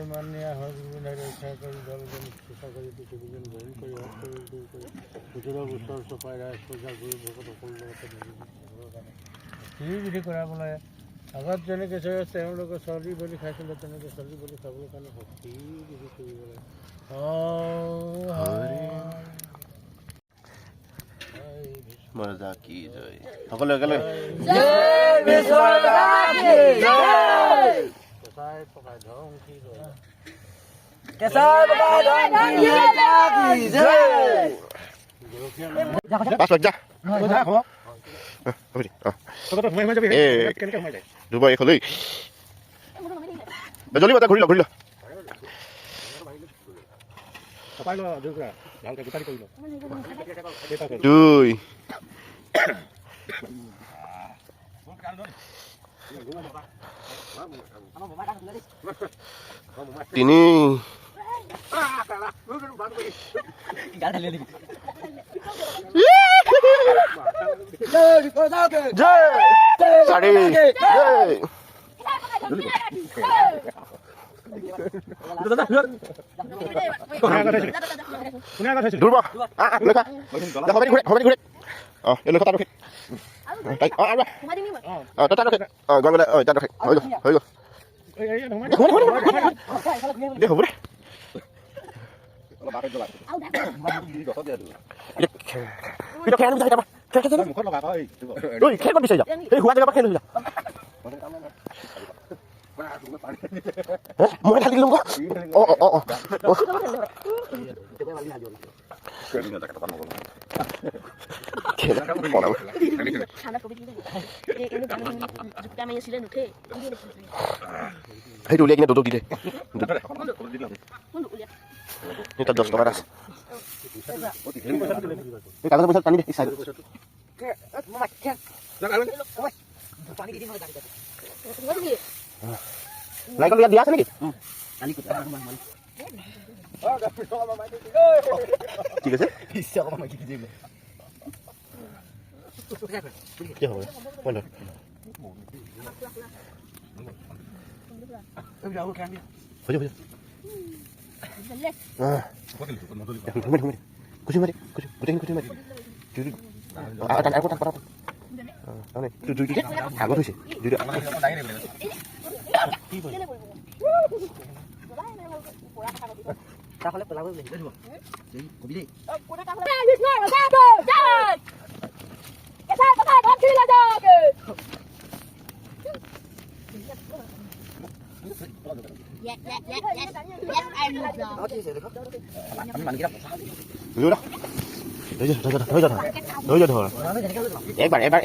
মাননীয় সুবিধা ৰক্ষা কৰি দলজন চেষ্টা কৰি পৃথিৱীজন গ্ৰহণ কৰি ভিতৰৰ ওচৰ চপাই ৰাইজ প্ৰজা গুৰু ভকত সকলো লগতে বিধি কৰাবলৈ আগত যেনেকৈ তেওঁলোকে চৰ্দি বলি খাইছিলে তেনেকৈ চৰ্দি বলি খাবলৈ কাৰণে শক্তি বিধি কৰিব লাগে। ৰজা কি জয় সকলো একেলগে জয় ভীষ্ম ৰজা কি জয় কেঁচাই পকাই ধং কি জয় কেঁচাই পকাই ধং কি ৰজা কি জয় পাছ যা দুবাৰ এইখন জলদি বতা ঘূৰি ল দুই তিনি চাৰি দুৰ্বা লেখা হ'ব ঘূৰে অঁ এই লেখা তাত ৰখে তাই অঁ আৰু অঁ তাত ৰখে অঁ গৈ গ'লে অঁ তাত ৰখে হৈ গ'ল দে হ'ব দে খেল বিচাৰি যা এই হোৱা জেগাৰ পৰা খেল হৈ যা মই খালি দিলোঁ অঁ অঁ অঁ সেইটো উলিয়াই কিনে দুটো দি দে তাত 10 টকা আছে কাগজৰ পইচা টানি দে চাই নাৰিকল ইয়াত দিয়া আছে নেকি ঠিক আছে কি হ'ব বন্ধ খুচি মাৰি গোটেইখিনি মাৰি আগত হৈছে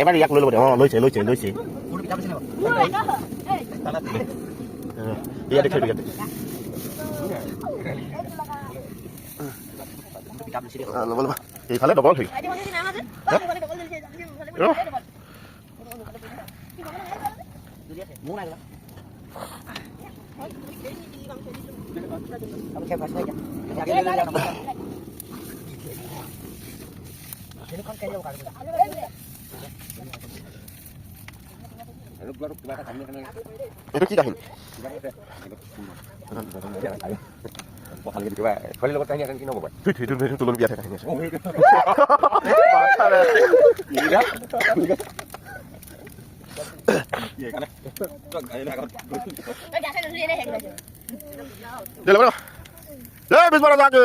এবাৰ ইয়াক লৈ ল'ব দে অঁ লৈছে ইয়াতে থৈ ইয়াতে ল'ব ল'বা এইফালে ডবল থৈ এইটো কি কাহিনী ছোৱালীৰ লগত কাহিনী এখন কি নহ'ব তুলনি বিয়াতে কাহিনী আছে জয় ভীষ্ম ৰজা কি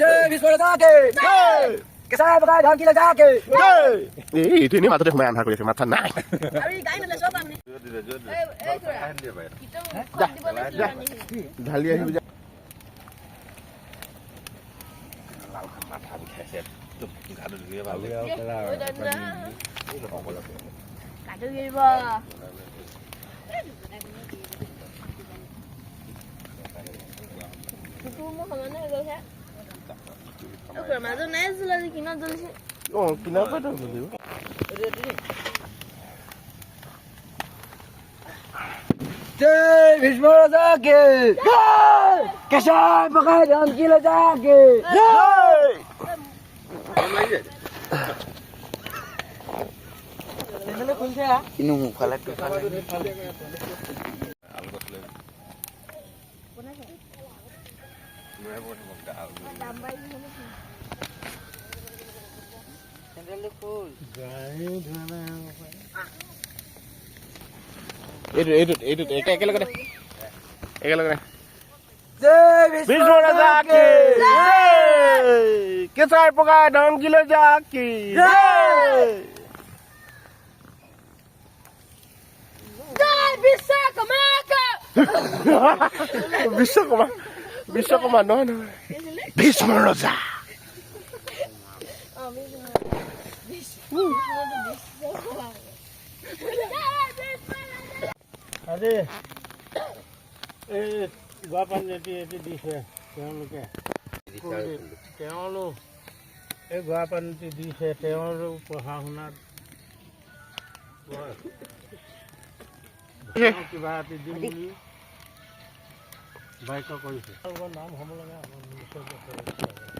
জয় ভীষ্ম ৰজা কি জয় কেঁচাই পকাই ধং কি ৰজা কি জয় এইটো এনেই মাজতে সোমাই আন্ধাৰ কৰি আছে মাথা নাই ঢালি আহিব যা মাথা বিষাইছে গাটো ধুয়ে ভাল জয় ভীষ্ম ৰজা কি জয় কেঁচাই পকাই ধং কি ৰজা কি জয় এইটো একেলগে জয় ভীষ্ম ৰজা কি জয় কেঁচাই পকাই ধমকিলৈ যাক কি বিশ্বকৰ্মা বিশ্বকৰ্মা নহয় নহয় ভীষ্ম ৰজা আজি এই গোৱা পানী এটি দিছে তেওঁলোকে তেওঁলোক এই গোৱা পানীটি দিছে তেওঁলোক পঢ়া শুনাত কিবা এটি দিম বুলি বাধ্য কৰিছে নাম হ'ব লাগে আমাৰ